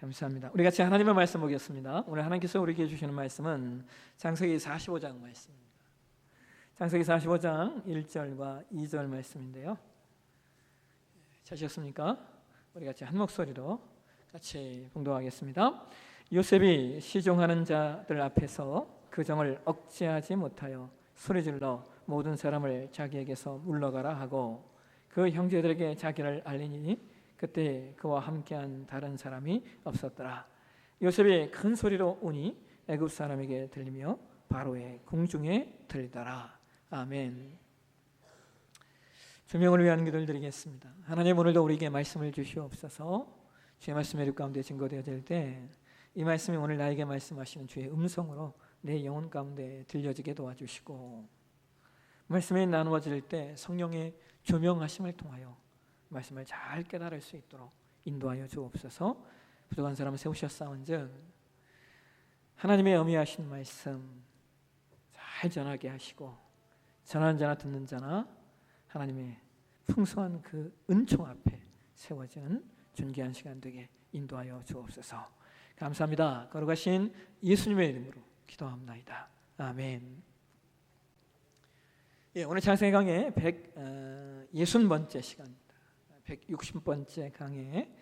감사합니다. 우리 같이 하나님의 말씀 보겠습니다. 오늘 하나님께서 우리에게 주시는 말씀은 창세기 45장 말씀입니다. 창세기 45장 1절과 2절 말씀인데요. 찾으셨습니까? 우리 같이 한 목소리로 같이 봉독하겠습니다. 요셉이 시종하는 자들 앞에서 그 정을 억제하지 못하여 소리질러 모든 사람을 자기에게서 물러가라 하고 그 형제들에게 자기를 알리니 그때 그와 함께한 다른 사람이 없었더라. 요셉이 큰 소리로 우니 애굽 사람에게 들리며 바로의 궁중에 들리더라. 아멘. 조명을 위한 기도를 드리겠습니다. 하나님, 오늘도 우리에게 말씀을 주시옵소서. 주의 말씀의 력 가운데 증거되어질 때 이 말씀이 오늘 나에게 말씀하시는 주의 음성으로 내 영혼 가운데 들려지게 도와주시고, 말씀이 나누어질 때 성령의 조명하심을 통하여 말씀을 잘 깨달을 수 있도록 인도하여 주옵소서. 부족한 사람을 세우셨사온즉 하나님의 어미하신 말씀 잘 전하게 하시고, 전하는 자나 듣는 자나 하나님의 풍성한 그 은총 앞에 세워지는 존귀한 시간 되게 인도하여 주옵소서. 감사합니다. 거룩하신 예수님의 이름으로 기도합나이다. 아멘. 오늘 창세기 강의 160번째 시간입니다. 160번째 강의,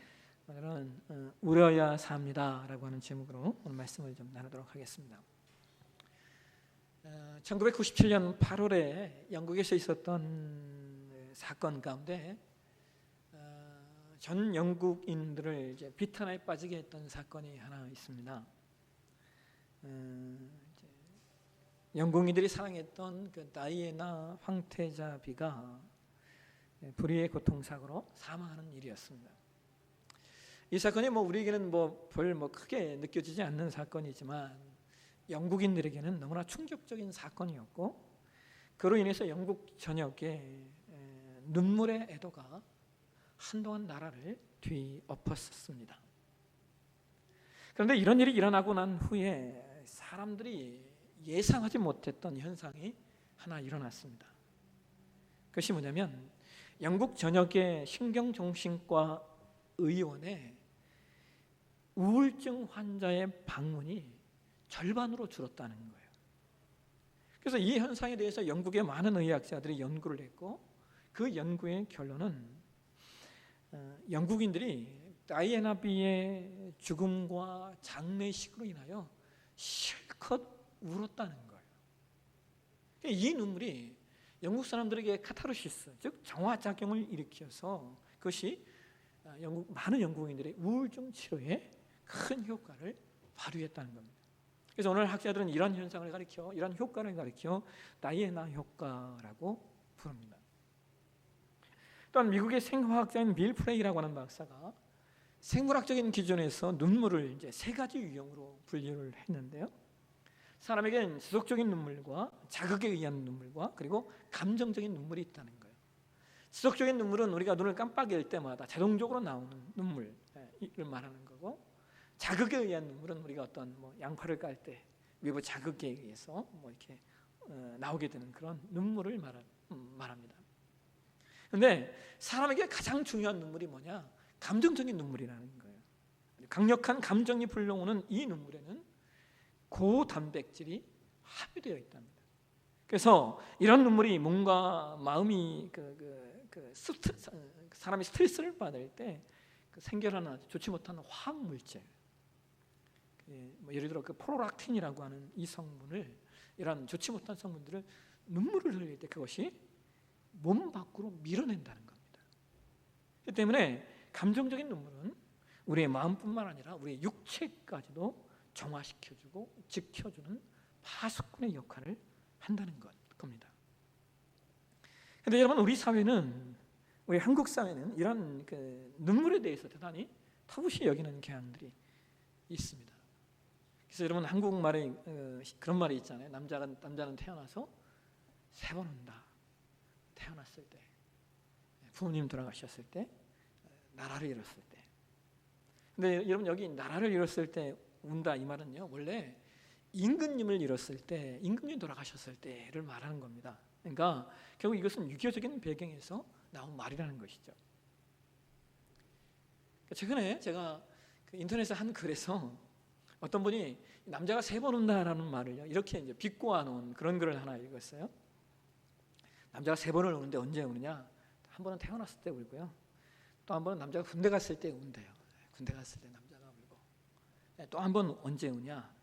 오늘은 울어야 삽니다 라고 하는 제목으로 오늘 말씀을 좀 나누도록 하겠습니다. 1997년 8월에 영국에서 있었던 사건 가운데 전 영국인들을 이제 비탄에 빠지게 했던 사건이 하나 있습니다. 영국인들이 사랑했던 그 다이애나 황태자비가 불의의 고통사고로 사망하는 일이었습니다. 이 사건이 우리에게는 별 크게 느껴지지 않는 사건이지만 영국인들에게는 너무나 충격적인 사건이었고, 그로 인해서 영국 전역에 눈물의 애도가 한동안 나라를 뒤엎었습니다. 그런데 이런 일이 일어나고 난 후에 사람들이 예상하지 못했던 현상이 하나 일어났습니다. 그것이 뭐냐면 영국 전역의 신경정신과 의원에 우울증 환자의 방문이 절반으로 줄었다는 거예요. 그래서 이 현상에 대해서 영국의 많은 의학자들이 연구를 했고, 그 연구의 결론은 영국인들이 다이애나비의 죽음과 장례식으로 인하여 실컷 울었다는 거예요. 이 눈물이 영국 사람들에게 카타르시스, 즉 정화작용을 일으켜서 그것이 많은 영국인들의 우울증 치료에 큰 효과를 발휘했다는 겁니다. 그래서 오늘 학자들은 이런 현상을 가리켜, 이런 효과를 가리켜 다이애나 효과라고 부릅니다. 또한 미국의 생화학자인 빌 프레이라고 하는 박사가 생물학적인 기준에서 눈물을 이제 세 가지 유형으로 분류를 했는데요. 사람에게는 지속적인 눈물과 자극에 의한 눈물과 그리고 감정적인 눈물이 있다는 거예요. 지속적인 눈물은 우리가 눈을 깜빡일 때마다 자동적으로 나오는 눈물을 말하는 거고, 자극에 의한 눈물은 우리가 어떤 양파를 깔 때 외부 자극에 의해서 이렇게 나오게 되는 그런 눈물을 말합니다. 그런데 사람에게 가장 중요한 눈물이 뭐냐? 감정적인 눈물이라는 거예요. 강력한 감정이 불러오는 이 눈물에는 고단백질이 함유되어 있답니다. 그래서 이런 눈물이 몸과 마음이 사람이 스트레스를 받을 때 생겨나는 좋지 못한 화학 물질, 예를 들어 프로락틴이라고 하는 이 성분을, 이런 좋지 못한 성분들을 눈물을 흘릴 때 그것이 몸 밖으로 밀어낸다는 겁니다. 그렇기 때문에 감정적인 눈물은 우리의 마음뿐만 아니라 우리의 육체까지도 정화시켜주고 지켜주는 파수꾼의 역할을 한다는 겁니다. 그런데 여러분, 우리 사회는, 우리 한국 사회는 이런 눈물에 대해서 대단히 터부시 여기는 경향들이 있습니다. 그래서 여러분, 한국말에 그런 말이 있잖아요. 남자는 태어나서 3번 운다. 태어났을 때, 부모님 돌아가셨을 때, 나라를 잃었을 때. 근데 여러분, 여기 나라를 잃었을 때 운다 이 말은요, 원래 임금님을 잃었을 때, 임금님이 돌아가셨을 때를 말하는 겁니다. 그러니까 결국 이것은 유교적인 배경에서 나온 말이라는 것이죠. 최근에 제가 그 인터넷에 한 글에서 어떤 분이 남자가 3번 운다라는 말을 이렇게 이제 비꼬아 놓은 그런 글을 하나 읽었어요. 남자가 3번을 우는데 언제 우느냐? 한 번은 태어났을 때 울고요. 또 한 번은 남자가 군대 갔을 때 운대요. 군대 갔을 때 남자가 울고. 또 한 번 언제 우냐?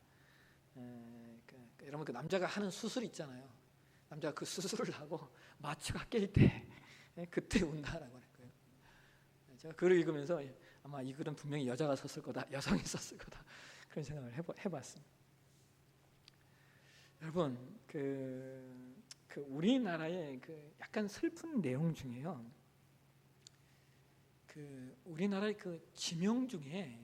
여러분 그 남자가 하는 수술 있잖아요. 남자가 그 수술을 하고 마취가 낄 때 그때 운다라고 했고요. 제가 글을 읽으면서 아마 이 글은 분명히 여자가 썼을 거다, 여성이 썼을 거다 그런 생각을 해봤습니다. 여러분 그 우리나라의 그 약간 슬픈 내용 중에요. 그 우리나라의 그 지명 중에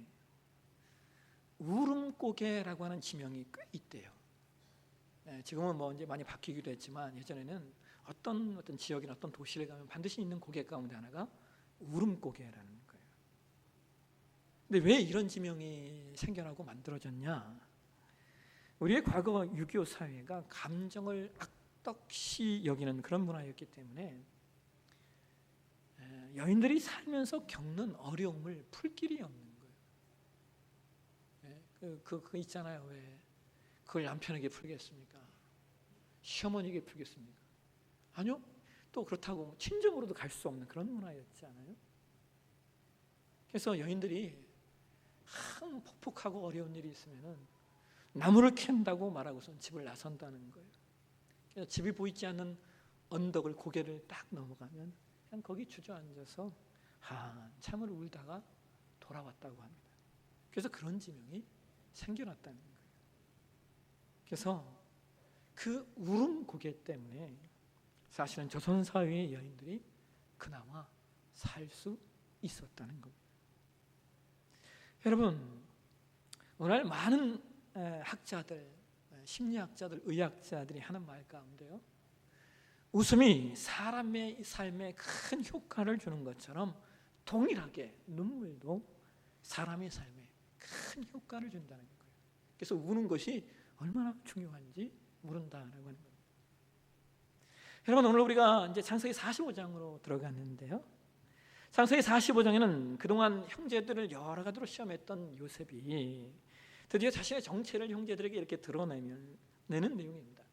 울음고개라고 하는 지명이 꽤 있대요. 지금은 뭐 이제 많이 바뀌기도 했지만 예전에는 어떤 지역이나 어떤 도시를 가면 반드시 있는 고개 가운데 하나가 울음고개라는 거예요. 근데 왜 이런 지명이 생겨나고 만들어졌냐? 우리의 과거 6.25 사회가 감정을 악덕시 여기는 그런 문화였기 때문에 여인들이 살면서 겪는 어려움을 풀 길이 없는 거예요. 그거 있잖아요. 왜 그걸 남편에게 풀겠습니까? 시어머니에게 풀겠습니까? 아니요. 또 그렇다고 친정으로도 갈 수 없는 그런 문화였지 않아요? 그래서 여인들이 한 폭폭하고 어려운 일이 있으면은 나무를 캔다고 말하고선 집을 나선다는 거예요. 그래서 집이 보이지 않는 언덕을 고개를 딱 넘어가면 그냥 거기 주저앉아서 한참을 울다가 돌아왔다고 합니다. 그래서 그런 지명이 생겨났다는 거예요. 그래서 그 울음 고개 때문에 사실은 조선사회의 여인들이 그나마 살 수 있었다는 겁니다. 여러분, 오늘 많은 학자들, 심리학자들, 의학자들이 하는 말 가운데요, 웃음이 사람의 삶에 큰 효과를 주는 것처럼 동일하게 눈물도 사람의 삶에 큰 효과를 준다는 거예요. 그래서 우는 것이 얼마나 중요한지 모른다라고 하는 겁니다. 여러분, 오늘 우리가 이제 창세기 45장으로 들어갔는데요. 창세기 45장에는 그동안 형제들을 여러 가지로 시험했던 요셉이 드디어 자신의 정체를 형제들에게 이렇게 드러내는 내용입니다.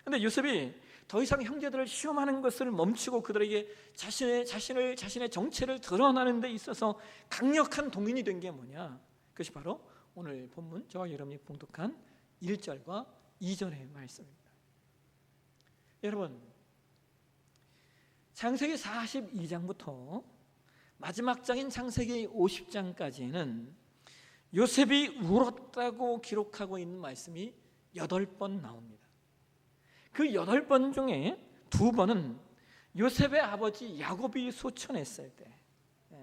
그런데 요셉이 더 이상 형제들을 시험하는 것을 멈추고 그들에게 자신의 정체를 드러나는 데 있어서 강력한 동인이 된 게 뭐냐? 그것이 바로 오늘 본문 저와 여러분이 봉독한 1절과 2절의 말씀입니다. 여러분, 창세기 42장부터 마지막 장인 창세기 50장까지는 요셉이 울었다고 기록하고 있는 말씀이 8번 나옵니다. 그 8번 중에 2번은 요셉의 아버지 야곱이 소천했을 때,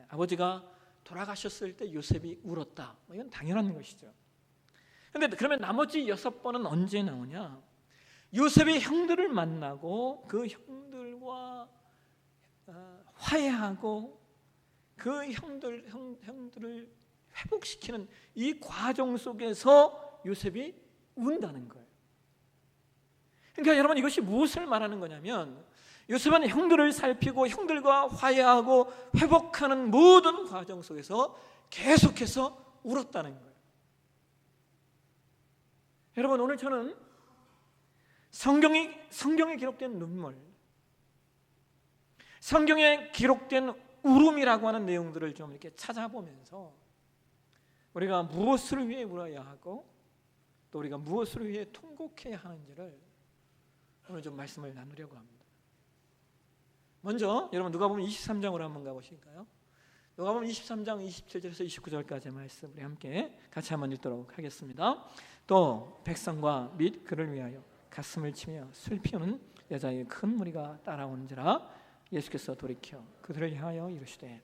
아버지가 돌아가셨을 때 요셉이 울었다. 이건 당연한 것이죠. 그런데 그러면 나머지 6번은 언제 나오냐? 요셉이 형들을 만나고 그 형들과 화해하고 그 형들을 회복시키는 이 과정 속에서 요셉이 운다는 거예요. 그러니까 여러분, 이것이 무엇을 말하는 거냐면 요셉은 형들을 살피고 형들과 화해하고 회복하는 모든 과정 속에서 계속해서 울었다는 거예요. 여러분, 오늘 저는 성경에 기록된 눈물, 성경에 기록된 울음이라고 하는 내용들을 좀 이렇게 찾아보면서 우리가 무엇을 위해 울어야 하고 또 우리가 무엇을 위해 통곡해야 하는지를 오늘 좀 말씀을 나누려고 합니다. 먼저 여러분 누가복음 23장으로 한번 가보실까요? 누가복음 23장 27절에서 29절까지의 말씀 우리 함께 같이 한번 읽도록 하겠습니다. 또 백성과 및 그를 위하여 가슴을 치며 슬피우는 여자의 큰 무리가 따라오는지라 예수께서 돌이켜 그들을 향하여 이르시되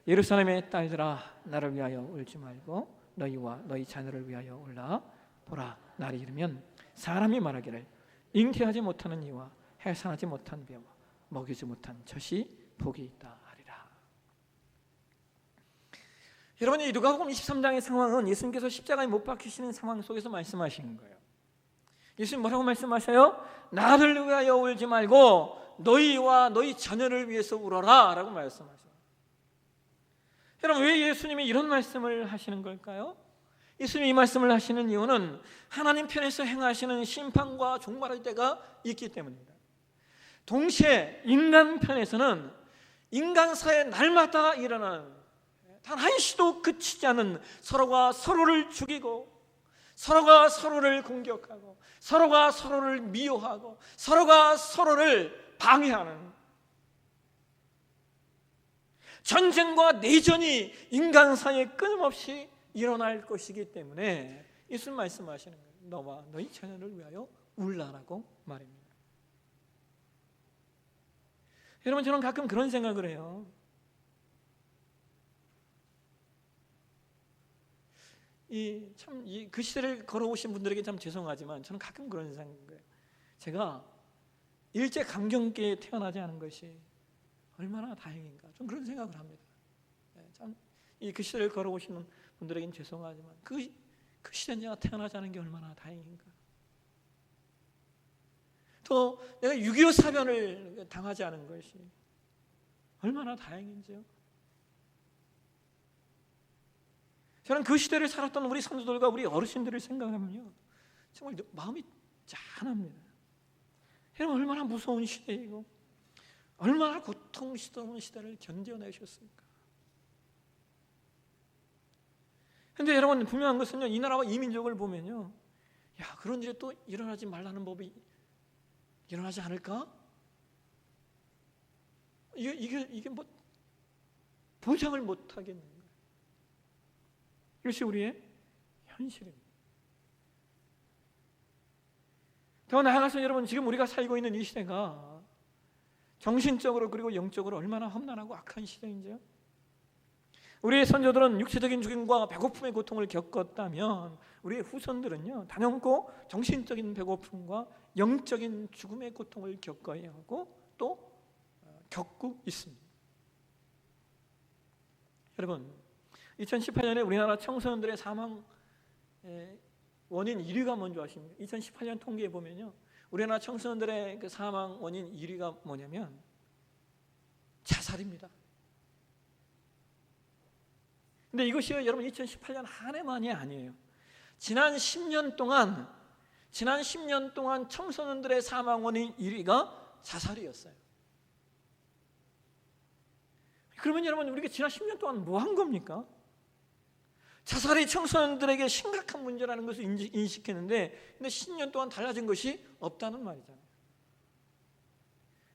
예루살렘의 딸들아, 나를 위하여 울지 말고 너희와 너희 자녀를 위하여 울라. 보라, 날이 이르면 사람이 말하기를 잉태하지 못하는 이와 해산하지 못한 배와 먹이지 못한 젖이 복이 있다 하리라. 여러분, 이 누가복음 23장의 상황은 예수님께서 십자가에 못 박히시는 상황 속에서 말씀하시는 거예요. 예수님 뭐라고 말씀하셔요? 나를 위하여 울지 말고 너희와 너희 자녀를 위해서 울어라 라고 말씀하셔요. 여러분, 왜 예수님이 이런 말씀을 하시는 걸까요? 예수님이 이 말씀을 하시는 이유는 하나님 편에서 행하시는 심판과 종말의 때가 있기 때문입니다. 동시에 인간 편에서는 인간사의 날마다 일어나는 단 한시도 그치지 않는 서로가 서로를 죽이고 서로가 서로를 공격하고 서로가 서로를 미워하고 서로가 서로를 방해하는 전쟁과 내전이 인간사에 끊임없이 일어날 것이기 때문에 예수님 말씀하시는 거예요. 너와 너희 자녀를 위하여 울라라고 말입니다. 여러분, 저는 가끔 그런 생각을 해요. 그 시대를 걸어오신 분들에게 참 죄송하지만 저는 가끔 그런 생각을 해요. 제가 일제 강점기에 태어나지 않은 것이 얼마나 다행인가, 좀 그런 생각을 합니다. 참 그 시대를 걸어오시는 분들에게는 죄송하지만 그 시대에 제가 태어나지 않은 게 얼마나 다행인가. 또 내가 6.25 사변을 당하지 않은 것이 얼마나 다행인지요. 저는 그 시대를 살았던 우리 선조들과 우리 어르신들을 생각하면요, 정말 마음이 짠합니다. 여러분, 얼마나 무서운 시대이고 얼마나 고통스러운 시대를 견뎌내셨습니까? 근데 여러분, 분명한 것은요, 이 나라와 이 민족을 보면요, 야, 그런 일이 또 일어나지 말라는 법이 일어나지 않을까? 이게 뭐 보장을 못 하겠는 거예요. 이것이 우리의 현실입니다. 더 나아가서 여러분, 지금 우리가 살고 있는 이 시대가 정신적으로 그리고 영적으로 얼마나 험난하고 악한 시대인지요. 우리의 선조들은 육체적인 죽임과 배고픔의 고통을 겪었다면 우리의 후손들은요, 단연코 정신적인 배고픔과 영적인 죽음의 고통을 겪어야 하고 또 겪고 있습니다. 여러분, 2018년에 우리나라 청소년들의 사망 원인 1위가 뭔지 아십니까? 2018년 통계에 보면요, 우리나라 청소년들의 그 사망 원인 1위가 뭐냐면 자살입니다. 근데 이것이 여러분 2018년 한 해만이 아니에요. 지난 10년 동안 청소년들의 사망 원인 1위가 자살이었어요. 그러면 여러분, 우리가 지난 10년 동안 뭐 한 겁니까? 자살이 청소년들에게 심각한 문제라는 것을 인식했는데, 근데 10년 동안 달라진 것이 없다는 말이잖아요.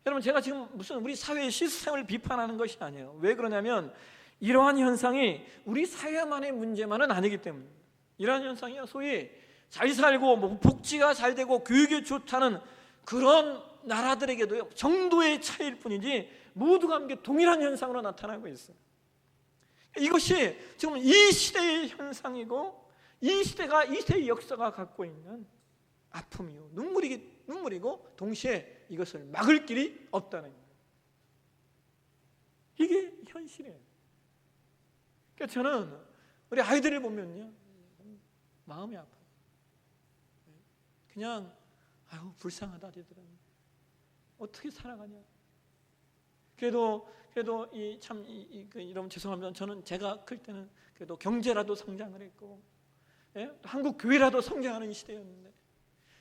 여러분, 제가 지금 무슨 우리 사회의 시스템을 비판하는 것이 아니에요. 왜 그러냐면 이러한 현상이 우리 사회만의 문제만은 아니기 때문입니다. 이러한 현상이 소위 잘 살고 뭐 복지가 잘 되고 교육이 좋다는 그런 나라들에게도 정도의 차이일 뿐이지 모두가 함께 동일한 현상으로 나타나고 있어요. 이것이 지금 이 시대의 현상이고 이 시대의 역사가 갖고 있는 아픔이요, 눈물이고 동시에 이것을 막을 길이 없다는 거예요. 이게 현실이에요. 그러니까 저는 우리 아이들을 보면요, 마음이 아파요. 그냥 아유, 불쌍하다, 얘들은 어떻게 살아가냐. 그래도 이러면 죄송합니다. 저는 제가 클 때는 그래도 경제라도 성장을 했고, 한국 교회라도 성장하는 시대였는데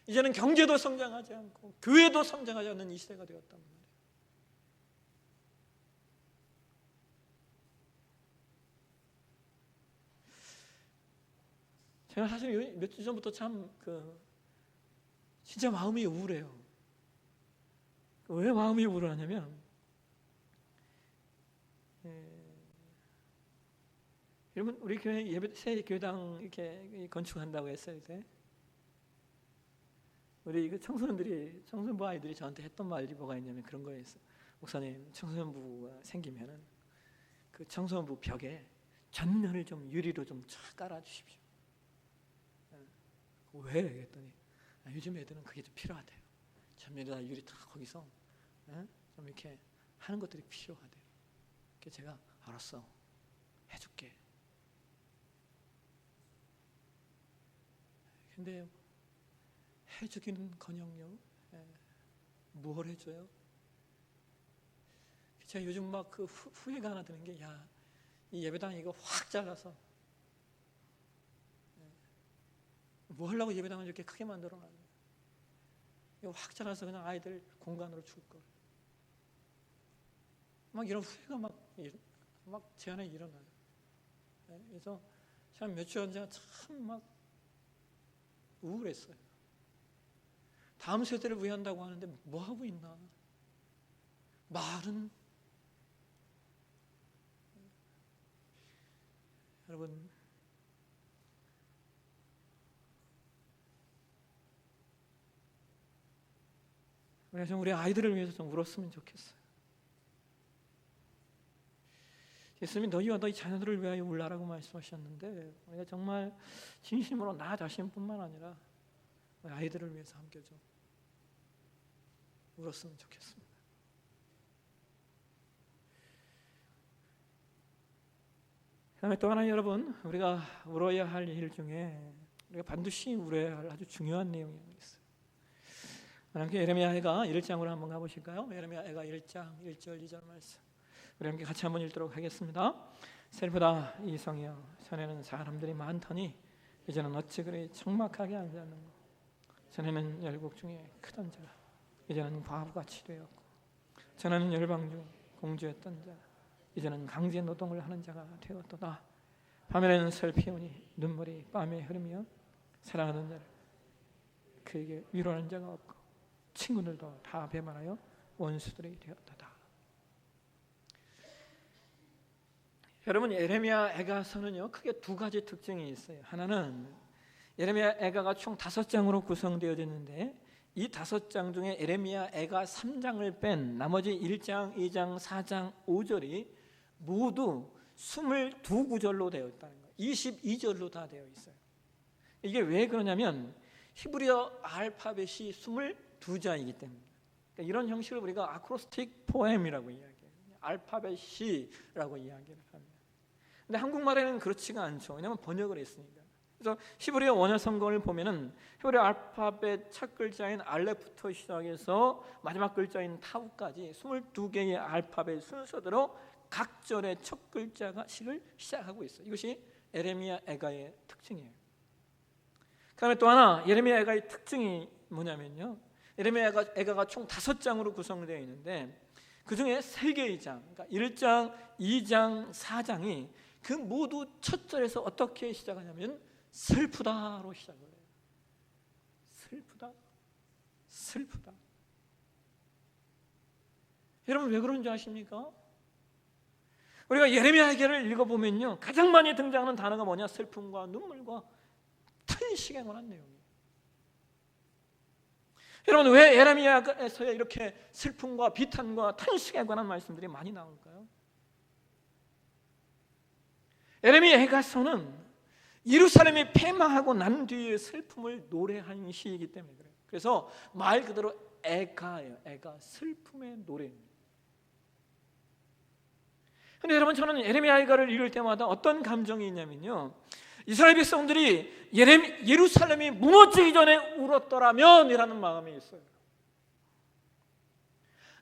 이제는 경제도 성장하지 않고 교회도 성장하지 않는 이 시대가 되었단 말이에요. 제가 사실 몇 주 전부터 참 진짜 마음이 우울해요. 왜 마음이 우울하냐면 여러분, 우리 교회 새 교회당 이렇게 건축한다고 했을 때 우리 청소년부 아이들이 저한테 했던 말이 뭐가 있냐면 그런 거였어요. 목사님, 청소년부가 생기면은 그 청소년부 벽에 전면을 좀 유리로 좀 쫙 깔아주십시오. 왜? 그랬더니 요즘 애들은 그게 좀 필요하대요. 전면에다 유리 딱 거기서 좀 이렇게 하는 것들이 필요하대요. 그래서 제가 알았어, 해줄게. 근데 해주기는커녕요, 뭘 해줘요? 제가 요즘 막 그 후회가 하나 드는 게, 야, 이 예배당 이거 확 잘라서 뭐 하려고 예배당을 이렇게 크게 만들어놨냐. 이거 확 잘라서 그냥 아이들 공간으로 줄 걸. 막 이런 후회가 막 제 안에 일어나요. 그래서 참 몇 주 전에 참 막 우울했어요. 다음 세대를 위한다고 하는데 뭐 하고 있나? 말은 여러분, 그래서 우리 아이들을 위해서 좀 울었으면 좋겠어요. 예수님이 너희와 너희 자녀들을 위하여 울라라고 말씀하셨는데 우리가 정말 진심으로 나 자신뿐만 아니라 우리 아이들을 위해서 함께 좀 울었으면 좋겠습니다. 그다음에 또 하나 여러분, 우리가 울어야 할 일 중에 우리가 반드시 울어야 할 아주 중요한 내용이 있어요. 함께 예레미야가 1장으로 한번 가보실까요? 예레미야가 1장 1절 2절 말씀 우리 함께 같이 한번 읽도록 하겠습니다. 슬프다 이성이여, 전에는 사람들이 많더니 이제는 어찌 그리 적막하게 앉았는고. 전에는 열국 중에 크던 자가 이제는 과부같이 되었고, 전에는 열방 중 공주였던 자 이제는 강제 노동을 하는 자가 되었도다. 밤에는 슬피 우니 눈물이 밤에 흐르며 사랑하는 자를 그에게 위로하는 자가 없고 친구들도 다 배반하여 원수들이 되었도다. 여러분, 예레미야 애가서는요 크게 두 가지 특징이 있어요. 하나는 예레미야 애가가 총 5장으로 구성되어졌는데 이 5장 중에 예레미야 애가 3장을 뺀 나머지 1장, 2장, 4장, 5절이 모두 22구절로 되어 있다는 거예요. 22절로 다 되어 있어요. 이게 왜 그러냐면 히브리어 알파벳이 22자이기 때문에. 그러니까 이런 형식을 우리가 아크로스틱 포엠이라고 이야기해요. 알파벳 C라고 이야기를 합니다. 근데 한국말에는 그렇지가 않죠. 왜냐하면 번역을 했으니까. 그래서 히브리어 원어 성경을 보면은 히브리어 알파벳 첫 글자인 알렙부터 시작해서 마지막 글자인 타우까지 22개의 알파벳 순서대로 각 절의 첫 글자가 시를 시작하고 있어요. 이것이 예레미야 애가의 특징이에요. 그다음에 또 하나 예레미야 애가의 특징이 뭐냐면요, 예레미야 애가가 총 5장으로 구성되어 있는데 그 중에 3개의 장, 그러니까 1장, 2장, 4장이 그 모두 첫 절에서 어떻게 시작하냐면 슬프다로 시작을 해요. 슬프다, 슬프다. 여러분 왜 그런지 아십니까? 우리가 예레미야에게를 읽어보면요 가장 많이 등장하는 단어가 뭐냐? 슬픔과 눈물과 탄식에 관한 내용이에요. 여러분 왜 예레미야에서 이렇게 슬픔과 비탄과 탄식에 관한 말씀들이 많이 나올까요? 예레미야가서는 예루살렘이 폐망하고 난 뒤에 슬픔을 노래한 시이기 때문에 그래요. 그래서 말 그대로 애가예요. 애가 슬픔의 노래입니다. 근데 여러분 저는 예레미야가를 읽을 때마다 어떤 감정이 있냐면요, 이스라엘 백성들이 예루살렘이 무너지기 전에 울었더라면 이라는 마음이 있어요.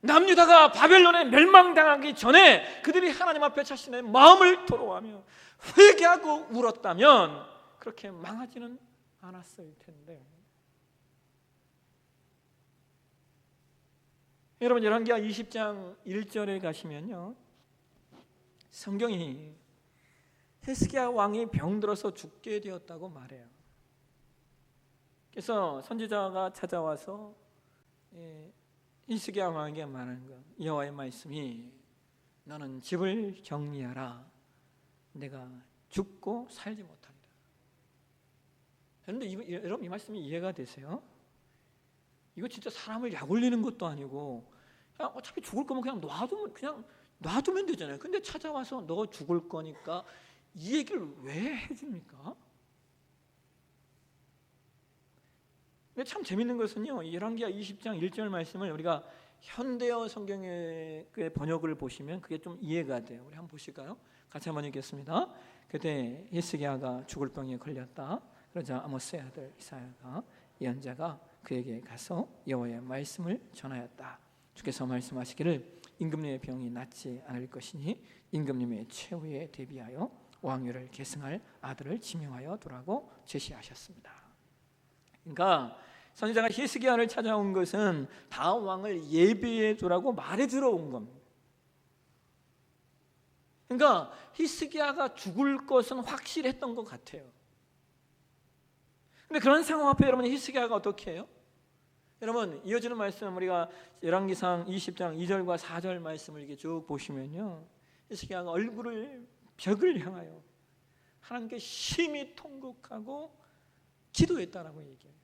남유다가 바벨론에 멸망당하기 전에 그들이 하나님 앞에 자신의 마음을 토로하며 회개하고 울었다면 그렇게 망하지는 않았을 텐데. 여러분 열왕기하 20장 1절에 가시면요 성경이 히스기야 왕이 병들어서 죽게 되었다고 말해요. 그래서 선지자가 찾아와서 히스기야 왕에게 말하는 거, 여호와의 말씀이 너는 집을 정리하라, 내가 죽고 살지 못한다. 그런데 여러분 이 말씀이 이해가 되세요? 이거 진짜 사람을 약 올리는 것도 아니고 그냥 어차피 죽을 거면 그냥 놔두면 되잖아요. 근데 찾아와서 너 죽을 거니까 이 얘기를 왜 해줍니까? 근데 참 재밌는 것은요, 열왕기하 20장 1절 말씀을 우리가 현대어 성경의 번역을 보시면 그게 좀 이해가 돼요. 우리 한번 보실까요? 같이 한번 읽겠습니다. 그때 히스기야가 죽을 병에 걸렸다. 그러자 아모스의 아들 이사야가 예언자가 그에게 가서 여호와의 말씀을 전하였다. 주께서 말씀하시기를 임금님의 병이 낫지 않을 것이니 임금님의 최후에 대비하여 왕위를 계승할 아들을 지명하여 두라고 제시하셨습니다. 그러니까 선지자가 히스기야를 찾아온 것은 다음 왕을 예비해 두라고 말해 들어온 겁니다. 그러니까 히스기야가 죽을 것은 확실했던 것 같아요. 근데 그런 상황 앞에 여러분 히스기야가 어떻게 해요? 여러분 이어지는 말씀 우리가 열왕기상 20장 2절과 4절 말씀을 이렇게 쭉 보시면요, 히스기야가 얼굴을 벽을 향하여 하나님께 심히 통곡하고 기도했다라고 얘기해요.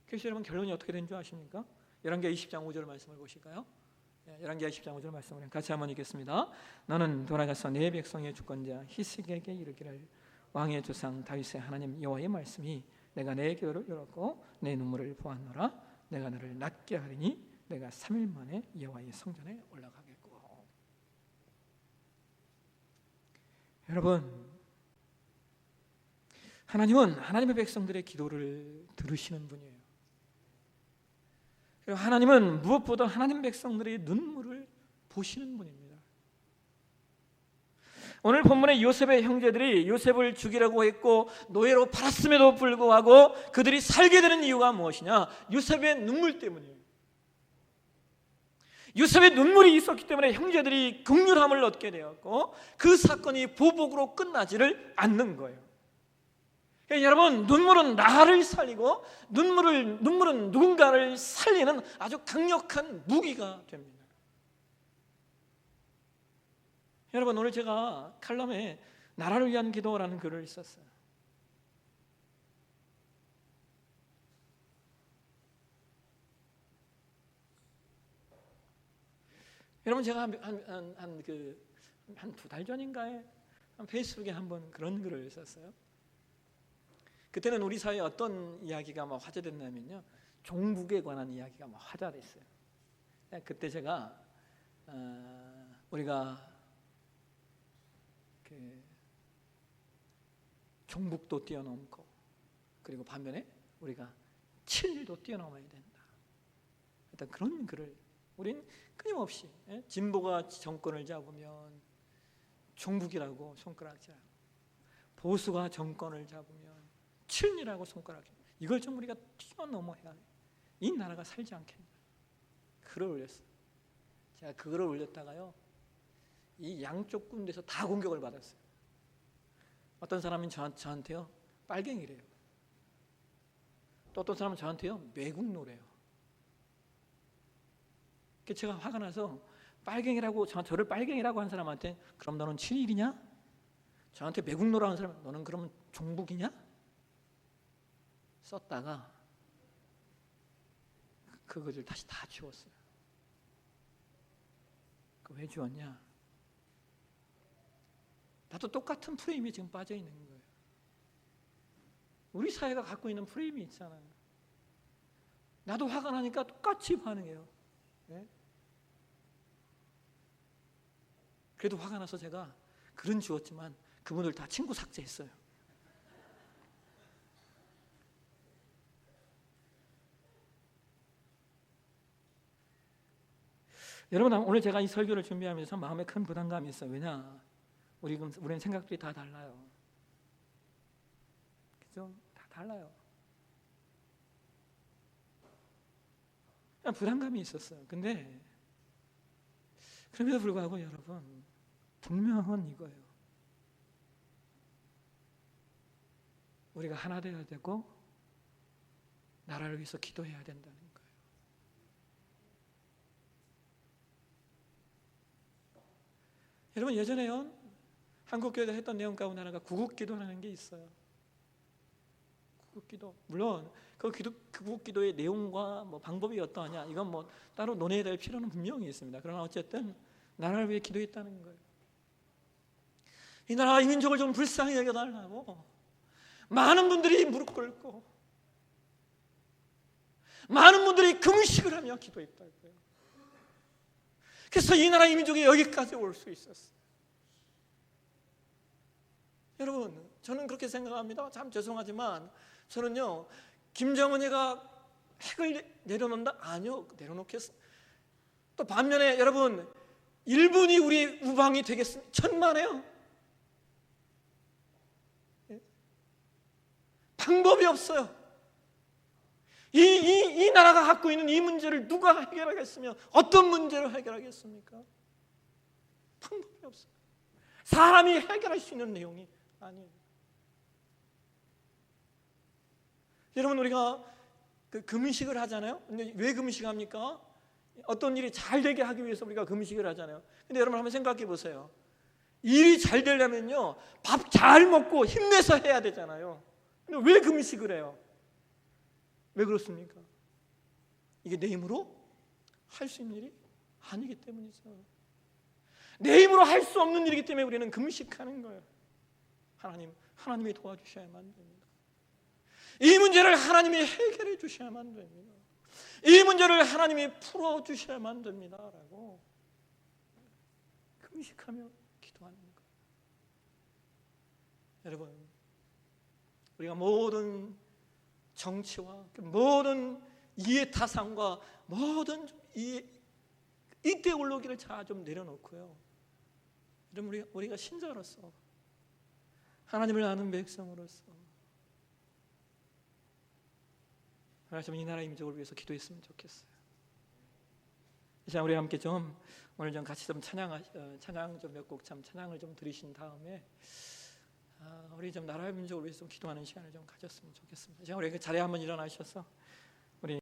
그래서 여러분 결론이 어떻게 된 줄 아십니까? 열왕기하 20장 5절 말씀을 보실까요? 열왕기하 20장 5절 말씀을 같이 한번 읽겠습니다. 너는 돌아가서 내 백성의 주권자 히스기야에게 이르기를 왕의 조상 다윗의 하나님 여호와의 말씀이 내가 내 귀를 열었고 내 눈물을 보았노라. 내가 너를 낫게 하리니 내가 3일 만에 여호와의 성전에 올라가겠고. 여러분, 하나님은 하나님의 백성들의 기도를 들으시는 분이에요. 그리고 하나님은 무엇보다 하나님 백성들의 눈물을 보시는 분입니다. 오늘 본문의 요셉의 형제들이 요셉을 죽이라고 했고 노예로 팔았음에도 불구하고 그들이 살게 되는 이유가 무엇이냐? 요셉의 눈물 때문이에요. 요셉의 눈물이 있었기 때문에 형제들이 긍휼함을 얻게 되었고 그 사건이 보복으로 끝나지를 않는 거예요. 여러분, 눈물은 나를 살리고 눈물은 누군가를 살리는 아주 강력한 무기가 됩니다. 여러분, 오늘 제가 칼럼에 나라를 위한 기도라는 글을 썼어요. 여러분, 제가 한 2달 전인가에 페이스북에 한번 그런 글을 썼어요. 그때는 우리 사회에 어떤 이야기가 막 화제됐냐면요, 종북에 관한 이야기가 막 화제가 됐어요. 그때 제가 우리가 종북도 뛰어넘고 그리고 반면에 우리가 친일도 뛰어넘어야 된다. 일단 그런 글을 우린 끊임없이 진보가 정권을 잡으면 종북이라고 손가락질하고 보수가 정권을 잡으면 친일이라고 손가락질, 이걸 좀 우리가 뛰어넘어야 이 나라가 살지 않겠냐. 글을 올렸어요. 제가 그 글을 올렸다가요, 이 양쪽 군데서 다 공격을 받았어요. 어떤 사람은 저한테요 빨갱이래요. 또 어떤 사람은 저한테요 매국노래요. 제가 화가 나서 빨갱이라고 저를 빨갱이라고 한 사람한테 그럼 너는 친일이냐? 저한테 매국노라고 한 사람 너는 그러면 종북이냐? 썼다가 그것을 다시 다 지웠어요. 왜 지웠냐? 나도 똑같은 프레임에 지금 빠져 있는 거예요. 우리 사회가 갖고 있는 프레임이 있잖아요. 나도 화가 나니까 똑같이 반응해요. 네? 그래도 화가 나서 제가 글은 지웠지만 그분들 다 친구 삭제했어요. 여러분, 오늘 제가 이 설교를 준비하면서 마음에 큰 부담감이 있어요. 왜냐? 우리는 생각들이 다 달라요. 그죠? 다 달라요. 그냥 부담감이 있었어요. 근데 그럼에도 불구하고 여러분, 분명한 이거예요. 우리가 하나 되어야 되고 나라를 위해서 기도해야 된다는 거예요. 여러분, 예전에요 한국교회에서 했던 내용 가운데 하나가 구국기도라는 게 있어요. 구국기도. 물론 그 구국기도의 내용과 뭐 방법이 어떠하냐 이건 뭐 따로 논의해야 될 필요는 분명히 있습니다. 그러나 어쨌든 나라를 위해 기도했다는 거예요. 이 나라와 이 민족을 좀 불쌍히 여겨달라고 많은 분들이 무릎 꿇고 많은 분들이 금식을 하며 기도했다고요. 그래서 이 나라 이 민족이 여기까지 올 수 있었어요. 여러분, 저는 그렇게 생각합니다. 참 죄송하지만 저는요 김정은이가 핵을 내려놓는다? 아니요, 내려놓겠어. 또 반면에 여러분, 일본이 우리 우방이 되겠습니까? 천만에요. 방법이 없어요. 이 나라가 갖고 있는 이 문제를 누가 해결하겠으며 어떤 문제를 해결하겠습니까? 방법이 없어요. 사람이 해결할 수 있는 내용이 아니에요. 여러분, 우리가 금식을 하잖아요. 근데 왜 금식합니까? 어떤 일이 잘 되게 하기 위해서 우리가 금식을 하잖아요. 근데 여러분 한번 생각해 보세요. 일이 잘 되려면요, 밥 잘 먹고 힘내서 해야 되잖아요. 근데 왜 금식을 해요? 왜 그렇습니까? 이게 내 힘으로 할 수 있는 일이 아니기 때문이죠. 내 힘으로 할 수 없는 일이기 때문에 우리는 금식하는 거예요. 하나님이 도와주셔야만 됩니다. 이 문제를 하나님이 해결해 주셔야만 됩니다. 이 문제를 하나님이 풀어주셔야만 됩니다 라고 금식하며 기도하는 거예요. 여러분, 우리가 모든 정치와 모든 이해타산과 모든 이데올로기를 다 좀 내려놓고요, 여러분, 우리가 신자로서, 하나님을 아는 백성으로서 좀 이 나라의 민족을 위해서 기도했으면 좋겠어요. 자, 우리 함께 좀 오늘 좀 같이 좀 찬양 좀 몇 곡 참 찬양을 좀 들으신 다음에 우리 좀 나라의 민족을 위해서 좀 기도하는 시간을 좀 가졌으면 좋겠습니다. 자, 우리 그 자리에 한번 일어나셔서